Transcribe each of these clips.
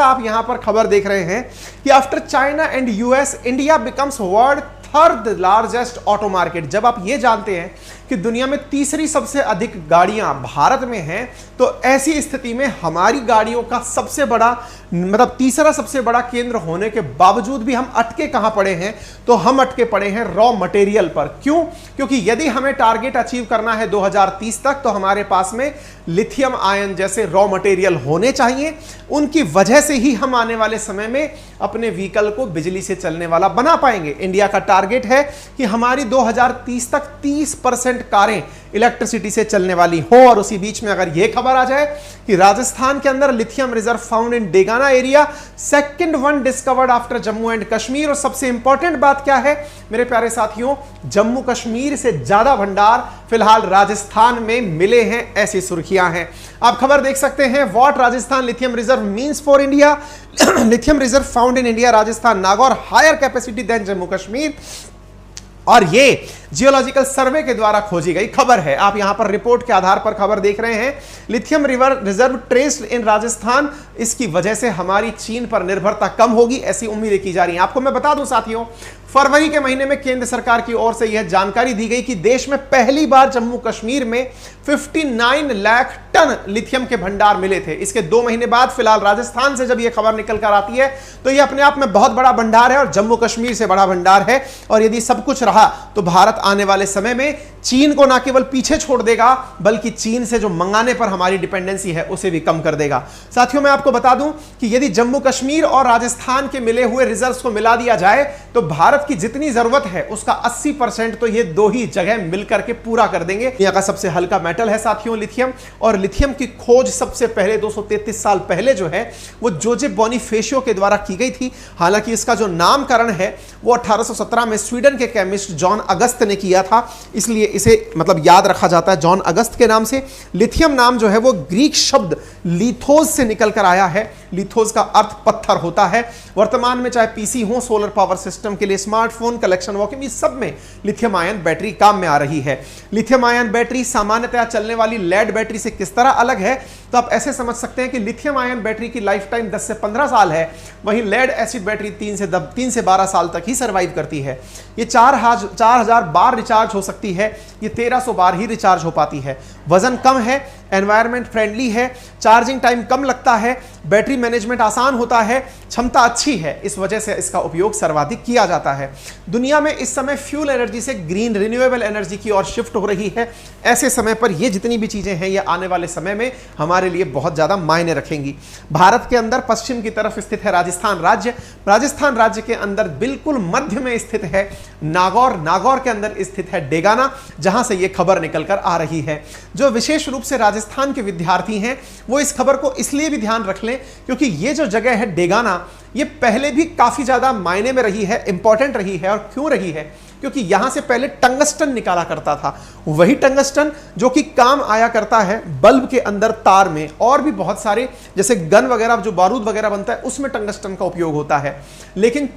आप यहां पर खबर देख रहे हैं कि after China and US India becomes world third largest auto market. जब आप ये जानते हैं कि दुनिया में तीसरी सबसे अधिक गाड़ियां भारत में हैं, तो ऐसी स्थिति में हमारी गाड़ियों का सबसे बड़ा मतलब तीसरा सबसे बड़ा केंद्र होने के बावजूद भी हम अटके कहां पड़े हैं? तो हम अटके पड़े हैं रॉ मटेरियल पर। क्यों? क्योंकि यदि हमें टारगेट अचीव करना है 2030 तक, तो हमारे पास में लिथियम आयन जैसे रॉ मटेरियल होने चाहिए। उनकी वजह से ही हम आने वाले समय में अपने व्हीकल को बिजली से चलने वाला बना पाएंगे। इंडिया का टारगेट है कि हमारी 2030 तक 30% कारें इलेक्ट्रिसिटी से चलने वाली हो। और उसी बीच में अगर यह खबर आ जाए कि राजस्थान के अंदर lithium reserve found in Degana area, second one discovered after Jammu and Kashmir. और सबसे इंपॉर्टेंट बात क्या है मेरे प्यारे साथियों, जम्मू कश्मीर से ज्यादा भंडार फिलहाल राजस्थान में मिले हैं, ऐसी सुर्खियां हैं। आप खबर देख सकते हैं, what Rajasthan lithium reserve means for India. Lithium reserve found in India Rajasthan Nagaur higher capacity than Jammu Kashmir. और ये जियोलॉजिकल सर्वे के द्वारा खोजी गई खबर है। आप यहां पर रिपोर्ट के आधार पर खबर देख रहे हैं। लिथियम रिजर्व ट्रेस्ड इन राजस्थान, इसकी वजह से हमारी चीन पर निर्भरता कम होगी, ऐसी उम्मीदें की जा रही हैं। आपको मैं बता दूं साथियों, फरवरी के महीने में केंद्र सरकार की ओर से यह जानकारी दी गई कि देश में पहली बार जम्मू कश्मीर में 59 लाख टन लिथियम के भंडार मिले थे। इसके 2 महीने बाद फिलहाल राजस्थान से जब यह खबर निकल कर आती है, तो यह अपने आप में बहुत बड़ा भंडार है और जम्मू कश्मीर से बड़ा भंडार है। और यदि सब कुछ रहा तो भारत आने वाले समय में चीन को ना केवल पीछे छोड़ देगा, बल्कि चीन से जो मंगाने पर हमारी डिपेंडेंसी है उसे भी कम कर देगा। साथियों, मैं आपको बता दूं कि यदि जम्मू कश्मीर और राजस्थान के मिले हुए रिजर्व्स को मिला दिया जाए, तो भारत की जितनी जरूरत है उसका 80% तो ये 2 ही जगह मिलकर के पूरा कर देंगे। दुनिया का सबसे हल्का मेटल है साथियों लिथियम, और लिथियम की खोज सबसे पहले 233 साल पहले जो है वो जोसेफ बोनीफेशियो के द्वारा की गई थी। हालांकि इसका जो नामकरण है वो 1817 में स्वीडन के केमिस्ट जॉन अगस्त ने किया था, इसलिए इसे मतलब याद रखा जाता है जॉन अगस्त के नाम से। लिथियम नाम जो है वो ग्रीक शब्द लिथोस से निकल कर आया है। लिथोस का अर्थ पत्थर होता है। वर्तमान में चाहे पीसी हो, सोलर पावर सिस्टम के लिए स्मार्टफोन, कलेक्शन वॉकिंग, इस सब में लिथियम आयन बैटरी काम में आ रही है। लिथियम आयन बैटरी सामान्यतः चलने वाली लेड बैटरी से किस तरह अलग है, तो आप ऐसे समझ सकते हैं कि लिथियम आयन बैटरी की लाइफ टाइम 10 से 15 साल है, वहीं लेड एसिड बैटरी 3 से 12 साल तक ही सर्वाइव करती है। ये 4000 बार रिचार्ज हो सकती है, ये 1300 बार ही रिचार्ज हो पाती है। वजन कम है, एनवायरमेंट फ्रेंडली है, चार्जिंग टाइम कम लगता है, बैटरी मैनेजमेंट आसान होता है, क्षमता अच्छी है, इस वजह से इसका उपयोग सर्वाधिक किया जाता है। दुनिया में इस समय फ्यूल एनर्जी से ग्रीन रिन्यूएबल एनर्जी की ओर शिफ्ट हो रही है। ऐसे समय पर ये जितनी भी चीजें हैं ये आने वाले समय में हमारे लिए बहुत ज्यादा मायने रखेंगी। भारत के अंदर पश्चिम की तरफ स्थित है राजस्थान राज्य। राजस्थान राज्य के अंदर बिल्कुल मध्य में स्थित है नागौर। नागौर के अंदर स्थित है डेगाना, जहां से यह खबर निकल कर आ रही है। जो विशेष रूप से राजस्थान के विद्यार्थी हैं वो इस खबर को इसलिए भी ध्यान रख लें क्योंकि ये जो जगह है डेगाना, ये पहले भी काफी ज्यादा मायने में रही है, इंपॉर्टेंट रही है। और क्यों रही है? क्योंकि यहां से पहले टंगस्टन निकाला करता था, वही टंगस्टन जो कि काम आया करता है बल्ब के अंदर तार में, और भी बहुत सारे जैसे गन वगैरह जो बारूद वगैरह बनता है उसमें टंगस्टन का उपयोग होता है। लेकिन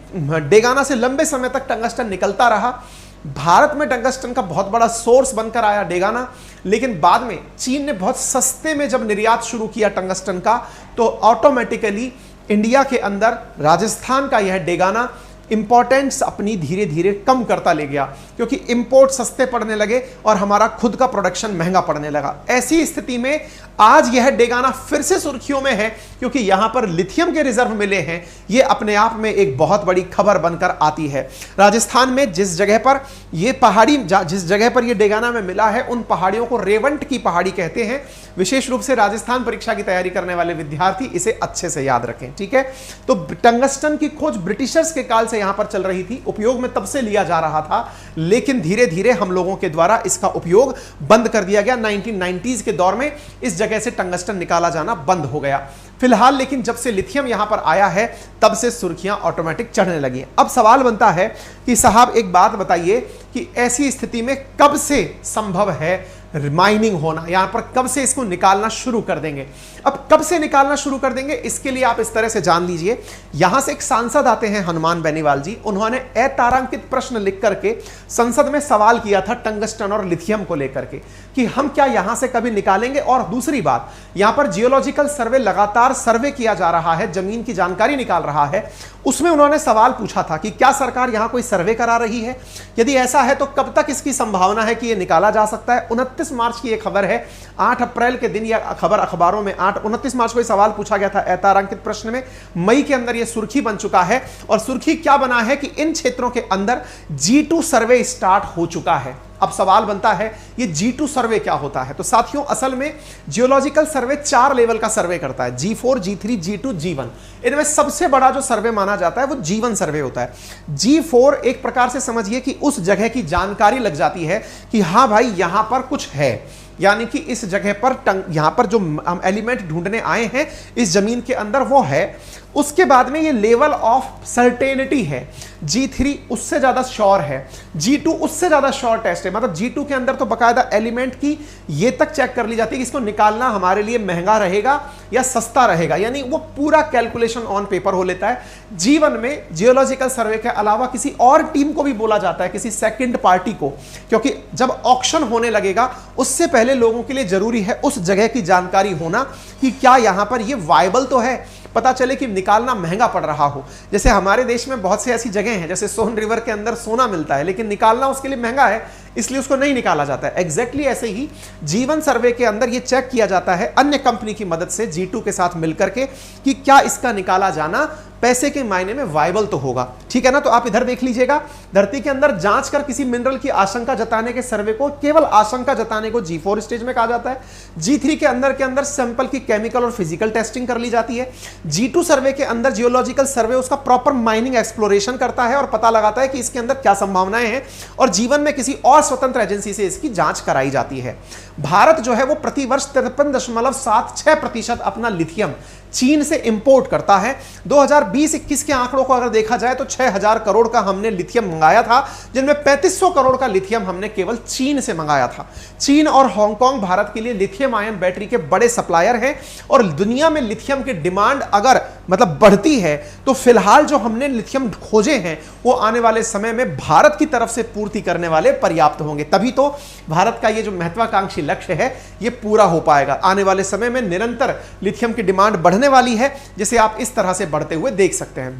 डेगाना से लंबे समय तक टंगस्टन निकलता रहा। भारत में टंगस्टन का बहुत बड़ा सोर्स बनकर आया डेगाना, लेकिन बाद में चीन ने बहुत सस्ते में जब निर्यात शुरू किया टंगस्टन का, तो ऑटोमेटिकली इंडिया के अंदर राजस्थान का यह डेगाना इंपॉर्टेंस अपनी धीरे धीरे कम करता ले गया, क्योंकि इंपोर्ट सस्ते पड़ने लगे और हमारा खुद का प्रोडक्शन महंगा पड़ने लगा। ऐसी स्थिति में आज यह डेगाना फिर से सुर्खियों में है क्योंकि यहां पर लिथियम के रिजर्व मिले हैं। यह अपने आप में एक बहुत बड़ी खबर बनकर आती है। राजस्थान में जिस जगह पर यह पहाड़ी जिस जगह पर यह डेगाना में मिला है, उन पहाड़ियों को रेवंट की पहाड़ी कहते हैं। विशेष रूप से राजस्थान परीक्षा की तैयारी करने वाले विद्यार्थी इसे अच्छे से याद रखें, ठीक है। तो टंगस्टन की खोज ब्रिटिशर्स के काल से यहां पर चल रही थी, उपयोग में तब से लिया जा रहा था, लेकिन धीरे धीरे हम लोगों के द्वारा इसका उपयोग बंद कर दिया गया। 1990s के दौर में इस जगह से टंगस्टन निकाला जाना बंद हो गया। फिलहाल लेकिन जब से लिथियम यहां पर आया है तब से सुर्खियां ऑटोमेटिक चढ़ने लगी। अब सवाल बनता है कि साहब एक बात बताइए कि ऐसी स्थिति में कब से संभव है माइनिंग होना, यहां पर कब से इसको निकालना शुरू कर देंगे। अब कब से निकालना शुरू कर देंगे इसके लिए आप इस तरह से जान लीजिए। यहां से एक सांसद आते हैं हनुमान बेनीवाल जी, उन्होंने अतारांकित प्रश्न लिख करके संसद में सवाल किया था टंगस्टन और लिथियम को लेकर के कि हम क्या यहां से कभी निकालेंगे। और दूसरी बात, यहां पर जियोलॉजिकल सर्वे लगातार सर्वे किया जा रहा है, जमीन की जानकारी निकाल रहा है, उसमें उन्होंने सवाल पूछा था कि क्या सरकार यहां कोई सर्वे करा रही है, यदि ऐसा है तो कब तक इसकी संभावना है कि यह निकाला जा सकता है। 29 मार्च की यह खबर है, 8 अप्रैल के दिन यह खबर अखबारों में 29 मार्च को यह सवाल पूछा गया था अतारांकित प्रश्न में, मई के अंदर यह सुर्खी बन चुका है। और सुर्खी क्या बना है कि इन क्षेत्रों के अंदर G2 सर्वे स्टार्ट हो चुका है। अब सवाल बनता है ये G2 सर्वे क्या होता है। तो साथियों, असल में जियोलॉजिकल सर्वे 4 लेवल का सर्वे करता है, G4, G3, G2, G1। इनमें सबसे बड़ा जो सर्वे माना जाता है वो G1 सर्वे होता है। G4 एक प्रकार से समझिए कि उस जगह की जानकारी लग जाती है कि हाँ भाई यहां पर कुछ है, यानी कि इस जगह पर यहां पर जो हम एलिमेंट ढूंढने आए हैं इस जमीन के अंदर वो है। उसके बाद में ये लेवल ऑफ सर्टेनिटी है, G3 उससे ज्यादा श्योर है, G2 उससे ज्यादा श्योर टेस्ट है। मतलब G2 के अंदर तो बकायदा एलिमेंट की ये तक चेक कर ली जाती है कि इसको निकालना हमारे लिए महंगा रहेगा या सस्ता रहेगा, यानी वो पूरा कैलकुलेशन ऑन पेपर हो लेता है। G1 में जियोलॉजिकल सर्वे के अलावा किसी और टीम को भी बोला जाता है, किसी सेकंड पार्टी को, क्योंकि जब ऑक्शन होने लगेगा उससे पहले लोगों के लिए जरूरी है उस जगह की जानकारी होना कि क्या यहां पर ये वायबल तो है, पता चले कि निकालना महंगा पड़ रहा हो। जैसे हमारे देश में बहुत सी ऐसी जगह हैं, जैसे सोन रिवर के अंदर सोना मिलता है लेकिन निकालना उसके लिए महंगा है, इसलिए उसको नहीं निकाला जाता है। एग्जैक्टली ऐसे ही G1 सर्वे के अंदर ये चेक किया जाता है अन्य कंपनी की मदद से G2 के साथ मिलकर के कि क्या इसका निकाला जाना पैसे के मायने में वायबल तो होगा, ठीक है ना। तो आप इधर देख लीजिएगा, धरती के अंदर जांच कर किसी मिनरल की आशंका जताने के सर्वे को, केवल आशंका जताने को G4 स्टेज में कहा जाता है। G3 के अंदर सैंपल की केमिकल और फिजिकल टेस्टिंग कर ली जाती है। G2 सर्वे के अंदर जियोलॉजिकल सर्वे उसका प्रॉपर माइनिंग एक्सप्लोरेशन करता है और पता लगाता है कि इसके अंदर क्या संभावनाएं हैं, और G1 में किसी और स्वतंत्र एजेंसी से इसकी जांच कराई जाती है। भारत जो है वो प्रतिवर्ष 53.76% अपना लिथियम चीन से इंपोर्ट करता है। 2020-21 के आंकड़ों को अगर देखा जाए तो 6000 करोड़ का हमने लिथियम मंगाया था, जिनमें 3500 करोड़ का लिथियम हमने केवल चीन से मंगाया था। चीन और हांगकांग भारत के लिए लिथियम आयन बैटरी के बड़े सप्लायर हैं, और दुनिया में लिथियम की डिमांड अगर मतलब बढ़ती है तो फिलहाल जो हमने लिथियम खोजे हैं वो आने वाले समय में भारत की तरफ से पूर्ति करने वाले पर्याप्त होंगे, तभी तो भारत का ये जो महत्वाकांक्षी लक्ष्य है ये पूरा हो पाएगा। आने वाले समय में निरंतर लिथियम की डिमांड बढ़ने वाली है, जिसे आप इस तरह से बढ़ते हुए देख सकते हैं।